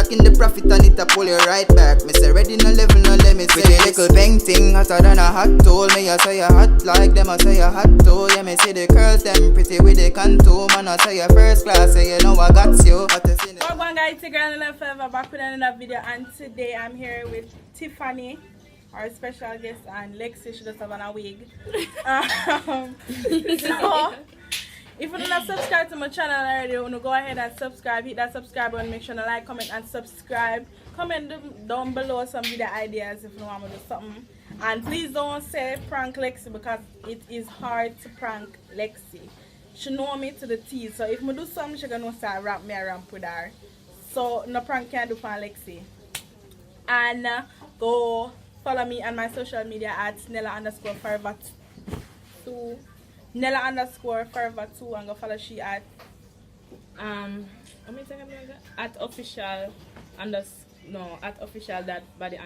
stacking the profit and it a pull you right back. Me say ready no level, no let me say the little bang thing hotter than a hot tool. Me I say you hot like them, I say you hot too. Yeah, me see the curls them pretty with the contour. Man, I say you first class, say you know I got you. Welcome on guys, it's your girl Love Forever back with another video, and today I'm here with Tiffany, our special guest, and Lexi. She does have on a wig. So if you do not subscribe to my channel already, you want to go ahead and subscribe. Hit that subscribe button, make sure to like, comment and subscribe. Comment down below some video ideas if you want me to do something. And please don't say prank Lexi, because it is hard to prank Lexi. She know me to the T, so if I do something, she gonna start wrap me around with her. So no prank can do for Lexi. And go follow me on my social media at Nella_forever2. Nella_forever2, and go follow she at at official @official.body_.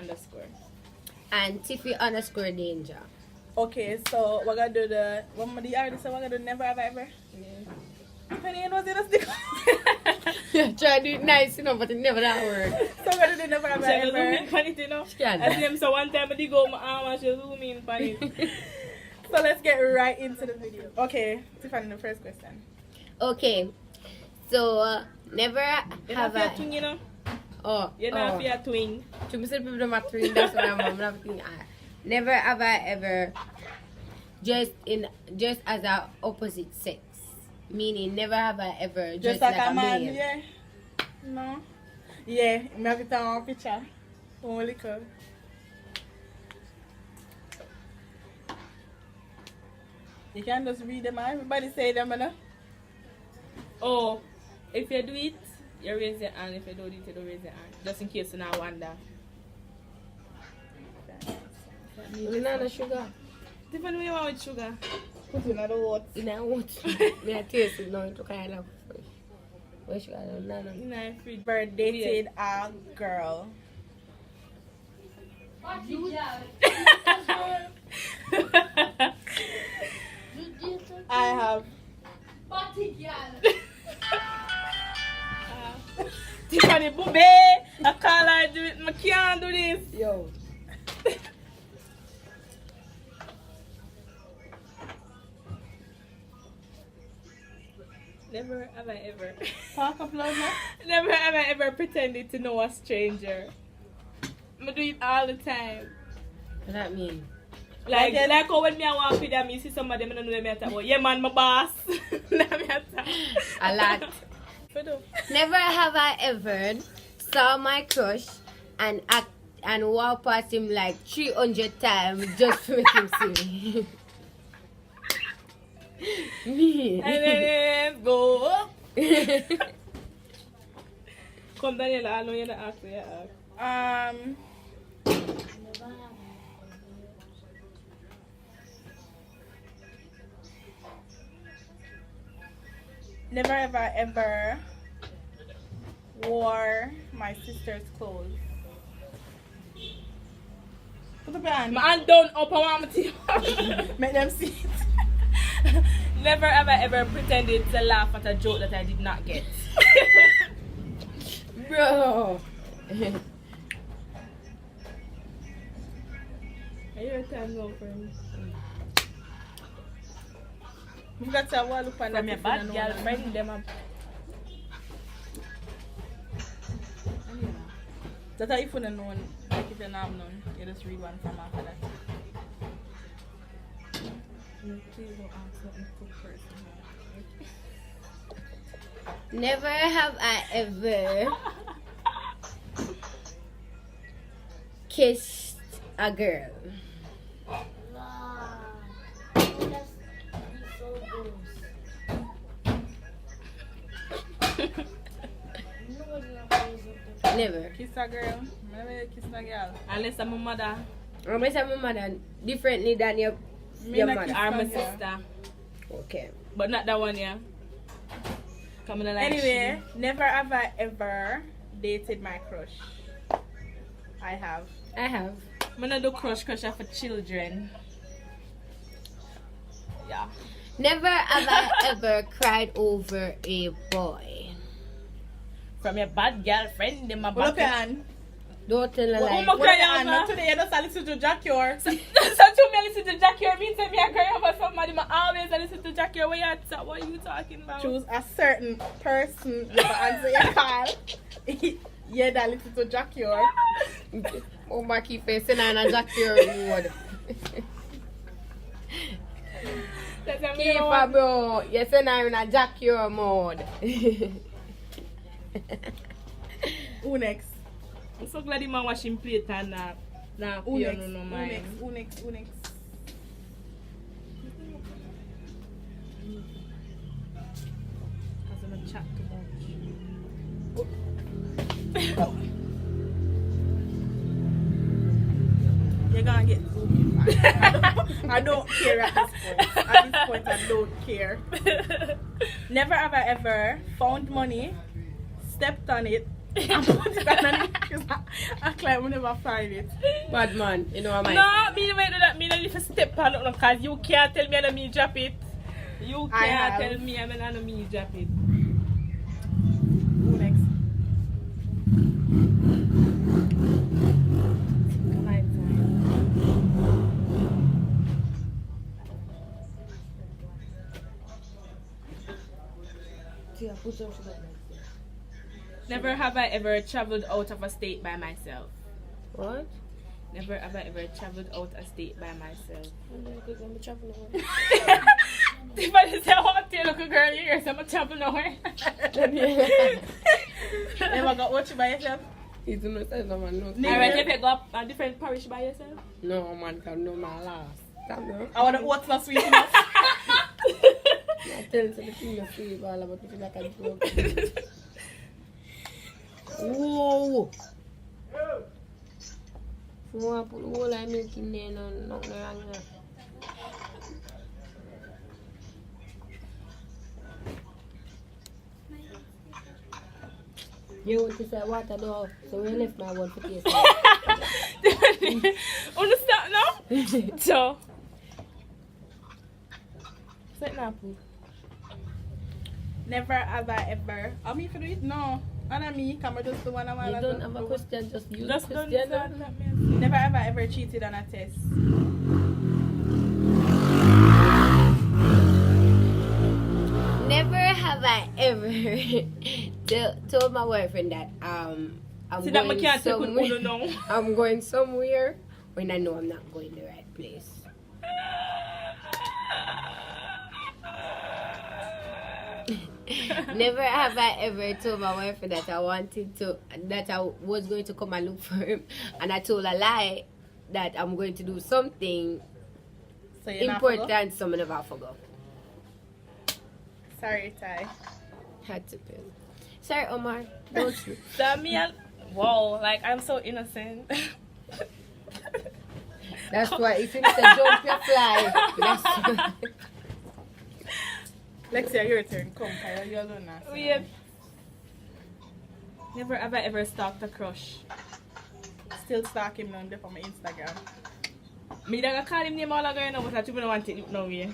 And tiffy_danger. Okay, so we're gonna do the artist, so we're gonna do never have I ever. Yeah. Honey, was it a stick? Yeah, try to do it nice, you know, but it never that word. So we're gonna do never have I ever. As them so one time I go my arm and she zoom in on it. So let's get right into the video. Okay, Tiffany, the first question. Okay, so never have I. Twin, you know? Oh, You're not a twin. To me, people do my twin. That's what I'm not thinking. Never have I ever just as a opposite sex. Meaning, never have I ever just like a man. Yeah. No. Yeah, me have it on picture. Only cause. You can just read them. Everybody say them, no? Oh, if you do it, you raise your hand. If you don't do it, you don't raise your hand. Just in case you not wonder. We not have sugar. Different way about with sugar. Put in the water. In a water. Me a taste it now. It kind of fresh. Where sugar? No. No, free. Bird dated a girl. I have. Tiffany Bube, I call her do it. I can't do this. Yo. Never have I ever. Talk up loud now. Never have I ever pretended to know a stranger. I do it all the time. What that mean? Like how when me I walk with them, you see somebody I don't know them I talk about. Yeah man, my boss. A lot. Never have I ever saw my crush and act and walk past him like 300 times just to make him see me. Me. And then go up. Come Daniela, I know you're not asking. Never have I ever wore my sister's clothes. Put up your hand. My hand down up, I want me to Make them see it. Never have I ever pretended to laugh at a joke that I did not get. Bro. Are you a time now, friend? We've got to look for From your bad girl, bring them up. That's how if you don't know, like if you don't have none, you just read one from after that. Please don't ask nothing too personal. Never have I ever kissed a girl. Never. Kiss a girl. Never kiss a girl. Unless I'm a mother Unless I'm a mother differently than your not mother. kiss or my Yeah. sister. Okay. But not that one, yeah. Coming like Anyway, never have I ever dated my crush. I have. I have. I'm gonna do crush for children. Yeah. Never have I ever cried over a boy. from your bad girlfriend in my Look back. at Don't tell a Well, lie. oh my Look at Anna. Today you just listen to Jack Yor. So to me, listen to Jackie or me tell me I cry over somebody, but always I listen to Jackie or what are you talking about? Choose a certain person you answer your call. Yeah, that listen to Jack Yor. Oh my keep facing and Jack your reward. Keep a bro. You say now in a Jack your mode. Who next? I'm so glad the man washing plate and Who piano next? no Who mind. next? Who next? Who next? Cause I'm a chat too much. You're gonna get zoomed. I don't care at this point. At this point, I don't care. Never have I ever found money, stepped on it, and put it on it. I claim I never find it. Bad man, you know what I mean? No, me the way do that mean if a step on it because you can't tell me and me drop it. You I can't have. tell me and me drop it. Who next? My time. Never have I ever traveled out of a state by myself. What? Never have I ever traveled out of state by myself. If I just say, oh, you look a girl here, so I'm travel nowhere. Never got watched by yourself? He's not saying no man. No. Alright, if you go up a different parish by yourself. No man can know my last. Stop now. I want to what's not sweet enough. I tell you the thing that's sweet all about it like a joke. Whoa! Whoa, put the whole I make in there, no wrong there. You want to say water though, so we left my one for taste. Understand now? So. Say now, please. Never have I ever. I mean, for it? No. And me, come on, just the one I want. You don't have a question, just use Just the don't question. start that, man. Never have I ever cheated on a test. Never have I ever told my boyfriend that I'm See that going I can't take with somewhere. Uno now. I'm going somewhere when I know I'm not going the right place. Never have I ever told my boyfriend that I was going to come and look for him, and I told a lie that I'm going to do something So you're not forgot? important, so I never forgot. Sorry, Ty. Had to pay. Sorry, Omar. Don't you? So me and wow, like I'm so innocent. That's why if you say jump your fly. That's Lexia, your turn. Come, Kyle. You're alone now. Weird. Never have I ever stalked a crush. Still stalk him on on my Instagram. Me don't call him name all ago, you know, but I don't want to no way.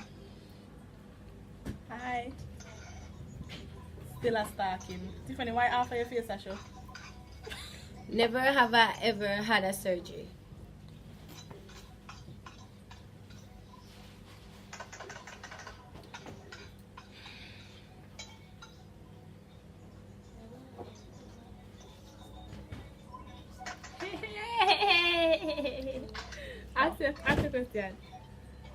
Hi. Still a stalk him. Tiffany, why after your face I show? Never have I ever had a surgery. Ask a question.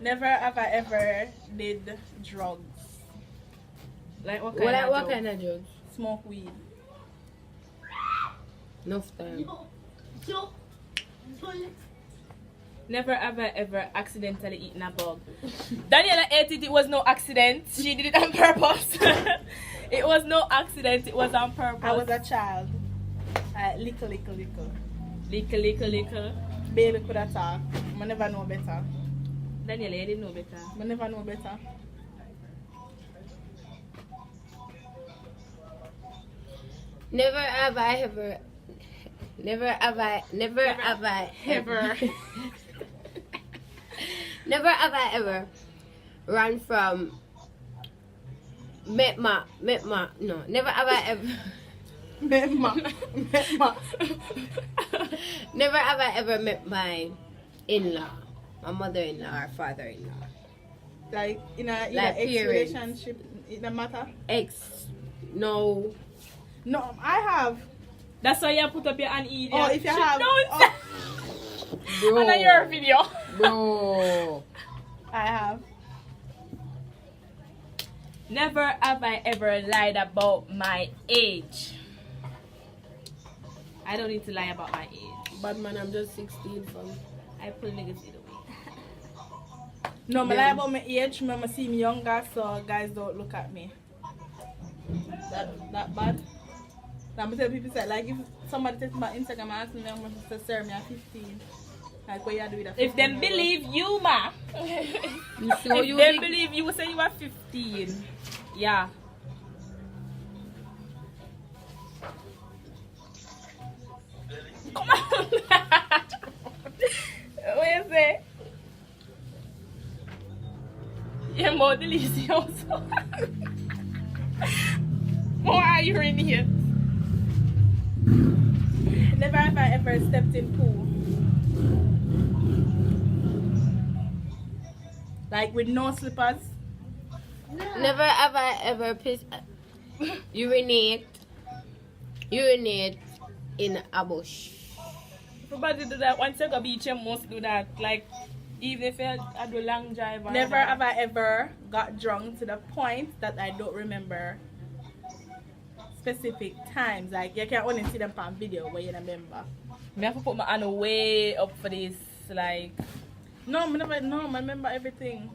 Never have I ever did drugs. Like what kind of What joke? kind of drugs? Smoke weed. Enough time. Never have I ever accidentally eaten a bug. Daniela ate it, it was no accident. She did it on purpose. It was no accident, it was on purpose. I was a child. Little. Lickle. Baby could have talked. I never know better. Daniela, you didn't know better. I never know better. Never have I ever never have I ever run from never have I ever Never have I ever met my in-law, my mother-in-law or father-in-law. Like in a Like ex parents. relationship, it don't matter. Ex, no. No, I have. That's why you put up your uneasy. Oh, if you have. Don't Bro. on your video. Bro. I have. Never have I ever lied about my age. I don't need to lie about my age. But man, I'm just 16 from. I pull niggas either way. No, I lie about my age. Remember, see me younger, so guys don't look at me. That bad. I'm tell people say like if somebody takes my Instagram and asks me, I'm going to say, sir, me at 15. Like what you do with a 15? If them believe you, ma. So If them believe you, will say you are 15. Yeah. Come on. What you say? You're more delicious. More are you in here? Never have I ever stepped in pool. Like with no slippers. Never have I ever urinate in a bush. Everybody do that. Once you go beach, you must do that. Like, even if you do long drive. Or Never have I ever got drunk to the point that I don't remember specific times. Like you can only see them on video where you remember. Me have to put my hand way up for this. Like, No, I remember everything.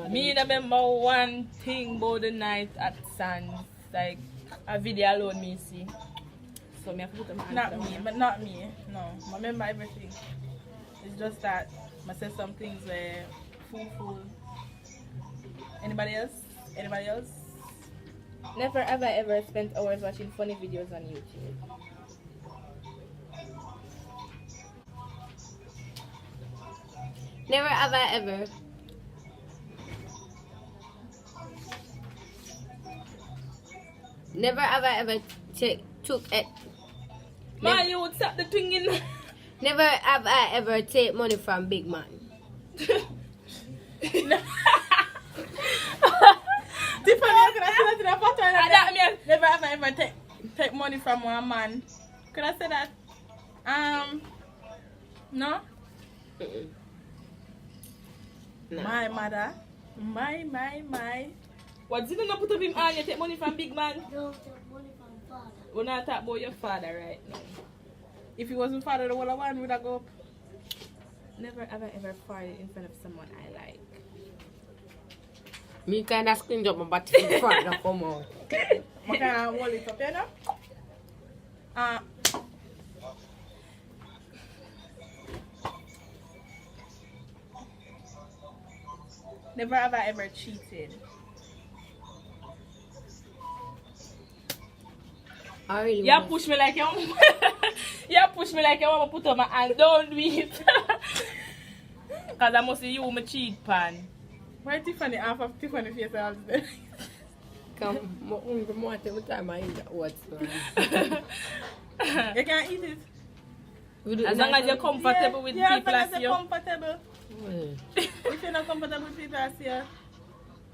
me remember one thing about the night at Sands. Like, a video alone me see. So me have to put my hand Not down me, here. but not me. No, I remember everything. It's just that I said some things where fool. Anybody else? Anybody else? Never have I ever spent hours watching funny videos on YouTube. Never have I ever. Never have I ever took it. Man, you would stop the twinging. Never have I ever take money from big man. Tiffany, can I say that to the photo? Never have I ever take money from one man. Could I say that? No? No. My mother. My. What did you not put up him on? You take money from big man? No, take money from father. We're not talking about your father right now. If he wasn't father, the whole of one would have go up. Never have I ever farted in front of someone I like. Me kind of screen up my body in front of come out. I can hold it up, you know? Never have I ever cheated. I really You want- push me like you you push me like you want to put on my hand. Don't do it. Because I must see you my cheat pan. Why Tiffany half of Tiffany face out there? Come, more every time I eat that what's You can't eat it. As long as you're comfortable with yeah, people as as long as you. you're comfortable. If you're not comfortable with people as you,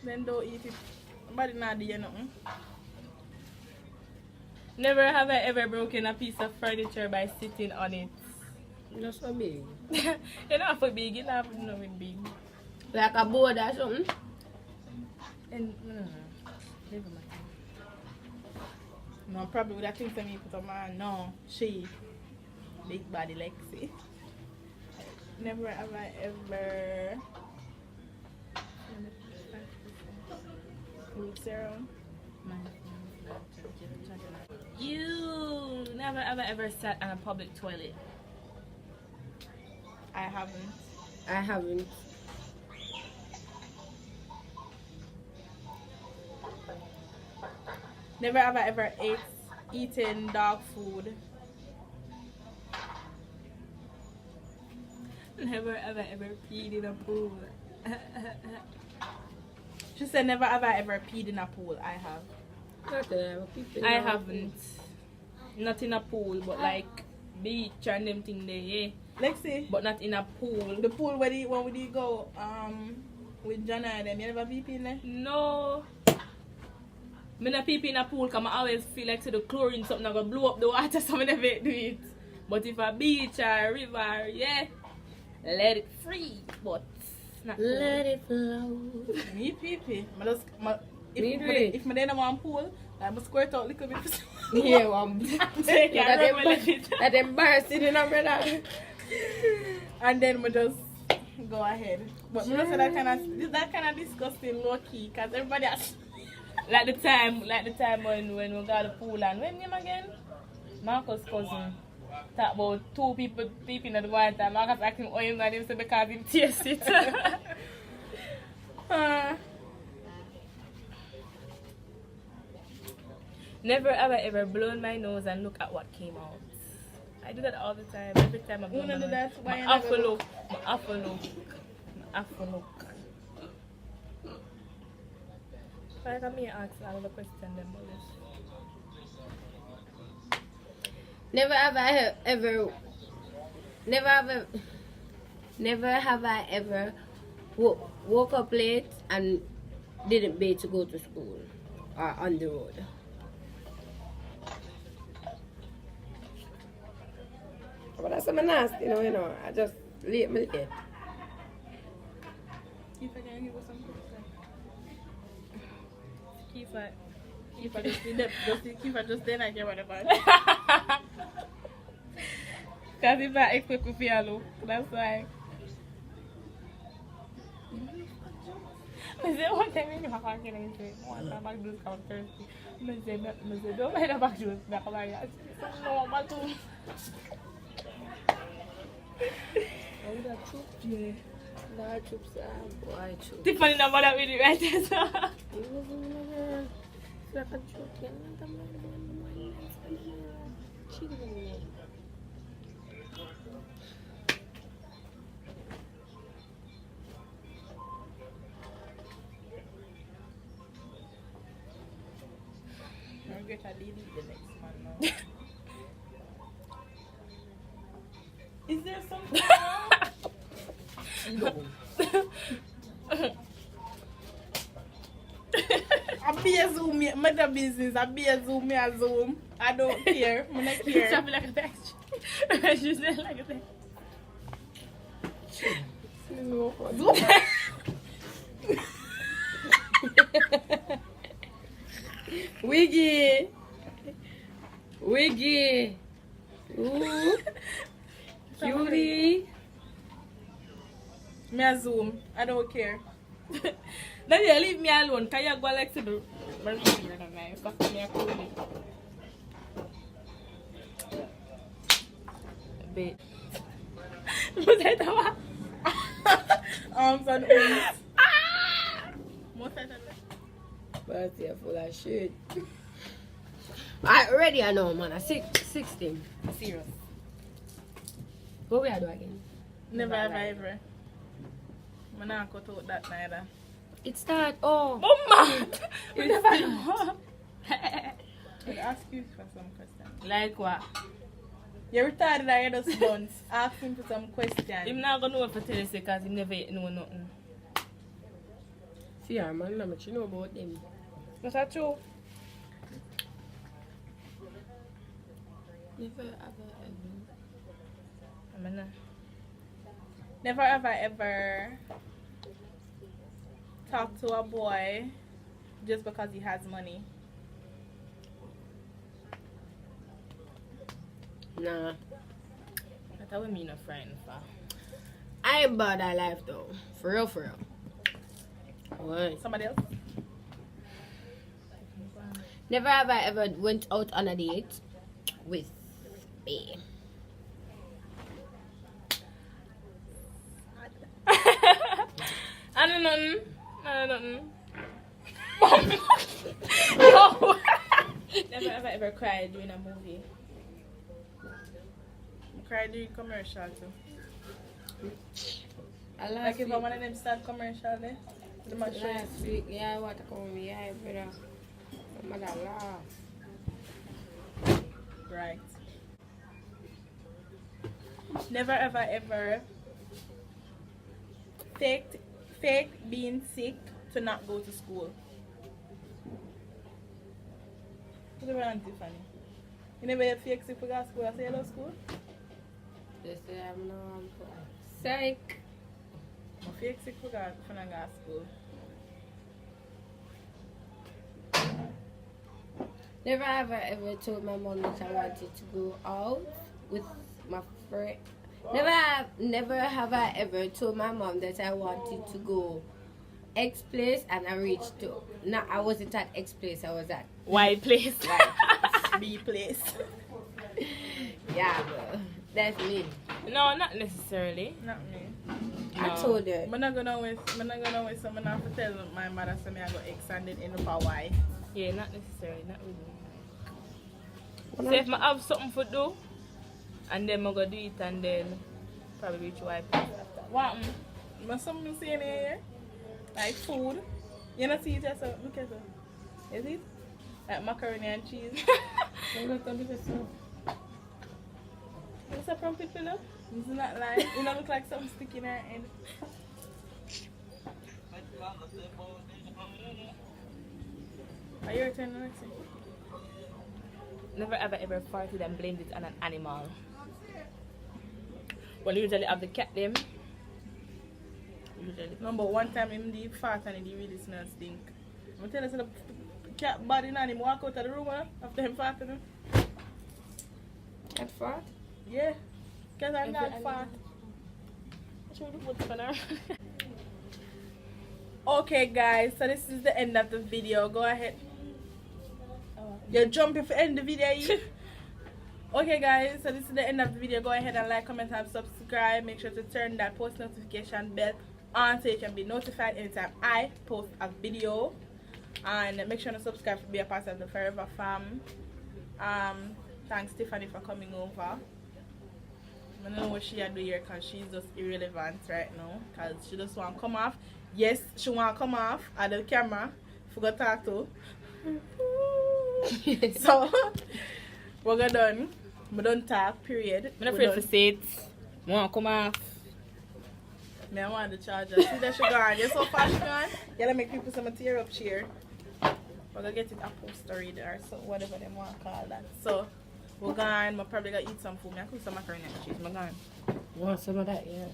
then don't eat it. Nobody not do nothing. Never have I ever broken a piece of furniture by sitting on it. That's so big. You're not for big, you're not for nothing big. Like a board or something. And never mind. No, probably would have think to me put on my no, she big body Lexi. Never have I ever zero. You never have I ever sat on a public toilet. I haven't. I haven't. Never have I ever eaten dog food. Never have I ever peed in a pool. She said never have I ever peed in a pool. I have. I haven't. Not in a pool, but like beach and them thing there, yeah. Lexi, But not in a pool. the pool where when would you go? With Jana and them, you never pee in there? No. Me not pee in a pool because I always feel like the chlorine something gonna blow up the water, so I never do it. But if a beach or a river, yeah, let it free. But not Let it flow. Me pee. If I don't want pool, I must squirt out a little bit. Yeah, one. That embarrassing, you know, brother. And then we just go ahead. But me not say that kind of disgusting low key, cause everybody has. like the time when we got the pool and when him again? Marcus' cousin. Talk about two people peeping at the water. Marcus acting oil and him say because him taste it. Never ever blown my nose and look at what came out. I do that all the time. Every time I blow my nose. That? Why My awful look. Why come here ask all the questions them boys? Never have I ever woke up late and didn't pay to go to school or on the road. But that's something nasty, you know. I just late me late. If I can give us some question. Keep just then I get whatever. Because if I expect to feel low, that's why. I said one time when I was getting into it, one time I do count thirsty. I said, don't mind about juice. I said, no, I'm not doing. Oh, that troop, yeah. That troops are boy troop. Tiffany number that with you right there. It's like a troop, yeah. I'll get a lady the next one now. Is there something I be a zoom, mother business. I be a zoom, I don't care. I don't care. Something like a text. She said like a text. Wiggy. Ooh. Cutie. Me a zoom. I don't care. Then you leave me alone. Can you go like to do? Very weird and nice. Fuck me a cool. Bit. What's that about? Arms and wings. Most of them. But you're full of shit. Already I know, man. 16. Serious. What we are doing again? Never have I ever. I'm not cut out that neither. It start. Oh. Mama! We never know. I'll ask you for some questions. Like what? You're retarded I just once. Ask him for some questions. I'm not gonna know if I tell you because he never know nothing. See, man, how much you know about them? Was that true? Never ever I mean, Never have I ever talked to a boy just because he has money. Nah. That's what mean a friend for. I ain't about that life though. For real. What? Somebody else? Never have I ever went out on a date with me. I don't know. No. Never have I ever cried during a movie. I cried during commercial too. I Like if I one of them start commercial there. The man show last week, yeah, I want to come here, brother. Right. Never ever ever fake being sick to not go to school. What about Auntie Fanny? You never fake sick for go to school? I say hello school? They say I'm no psych. Fake sick for not go to school. Never have I ever told my mom that I wanted to go out with my friend. Never have I ever told my mom that I wanted to go X place and I reached to. No, I wasn't at X place. I was at Y place. B place. Yeah, but that's me. No, not necessarily. Not me. I told her. I'm not gonna with someone have to tell my mother say me I go X and then end up a Y. Yeah, not necessarily. Not really. So if I have something to do, and then I go do it and then probably reach Y place after. What? But something saying here, like food. You not see it yourself? Look at it. Is it? Like macaroni and cheese. Look at it. What's a crumpet pillow? It's not like, you know, look like something sticking in her head. Are you returning the next thing? Never ever ever farted and blamed it on an animal. Well, usually have the cat them. Usually. No, but one time him did fart and he really smell stink. I'm telling you, the cat body and him walk out of the room after him farting. At fart? Yeah. Because I'm not fart. Okay guys, so this is the end of the video. Go ahead. You're jumping for end the video. Okay guys, so this is the end of the video. Go ahead and like, comment and subscribe. Make sure to turn that post notification bell on so you can be notified anytime I post a video. And make sure to subscribe to be a part of the Forever Fam. Thanks Tiffany for coming over. I don't know what she do here because she's just irrelevant right now. Because she just want to come off. Yes, she want to come off at the camera. Forgot to talk to. So, we're done. We don't talk, period. I'm not afraid to say it. I want to come off. Me, I want the charger. See that she gone. You're so fast she gone. You gotta make people some tear up cheer. We're gonna get it upholstered or so, whatever they want to call that. So, we're gone. We're probably gonna eat some food. I cook some macaroni and cheese. We're gone. Want some of that? Yeah.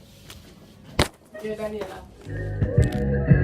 Yeah, Daniela.